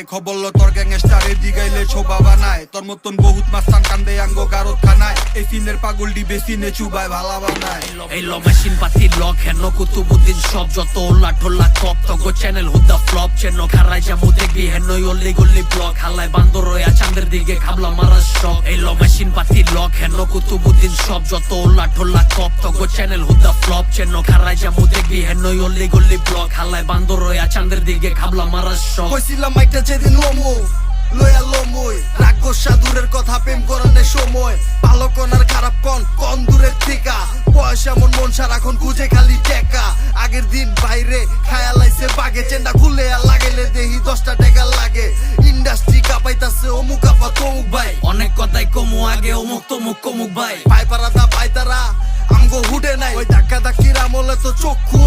বানায় খবর লো তোর গ্যাংস্টারে দিগাইলে ছোবা বানায় তোর মতন বহুত মাস্তান কান্দে আঙ্গ গারত খানায় এই সিনের পাগলটি বেশি নে চুবায় ভালা বানায় এই লো মেশিন পাতি লক হেন কুতুবুদ্দিন সব যত ওলা ঠোলা কপ তগো চ্যানেল হুদা ফ্লপ চেন খারাই যামু দেখবি হেন অল্লি গল্লি ব্লক হালায় বান্দর রয়া চাঁদের দিকে খাবলা মারার শখ এই লো মেশিন পাতি লক হেন কুতুবুদ্দিন সব যত ওলা ঠোলা কপ তগো চ্যানেল হুদা ফ্লপ চেন খারাই যামু দেখবি হেন অল্লি গল্লি ব্লক হালায় বান্দর রয়া চাঁদের দিকে খাবলা মারার শখ কইছিলাম মাইটা যেদিন লোমো লয়া লোমই রাগ সাধুরের কথা প্রেম করানোর সময় ভালো কোন আর খারাপ কোন দূরের থেকে পয়সা মন সারাক্ষণ খুঁজে খালি টেকা আগের দিন বাইরে খায়া লাইছে বাগে চেন্ডা খুলে আর লাগাইলে দেহি 10টা টাকা লাগে ইন্ডাস্ট্রি কাঁপাইতাছে অমুক আপা তমুক ভাই অনেক কথাই কমু আগে অমুক তমুক কমুক ভাই পাইপারা দা পাইতারা আমগো হুডে নাই ওই ধাক্কা ধাক্কির আমলে তো চক্ষু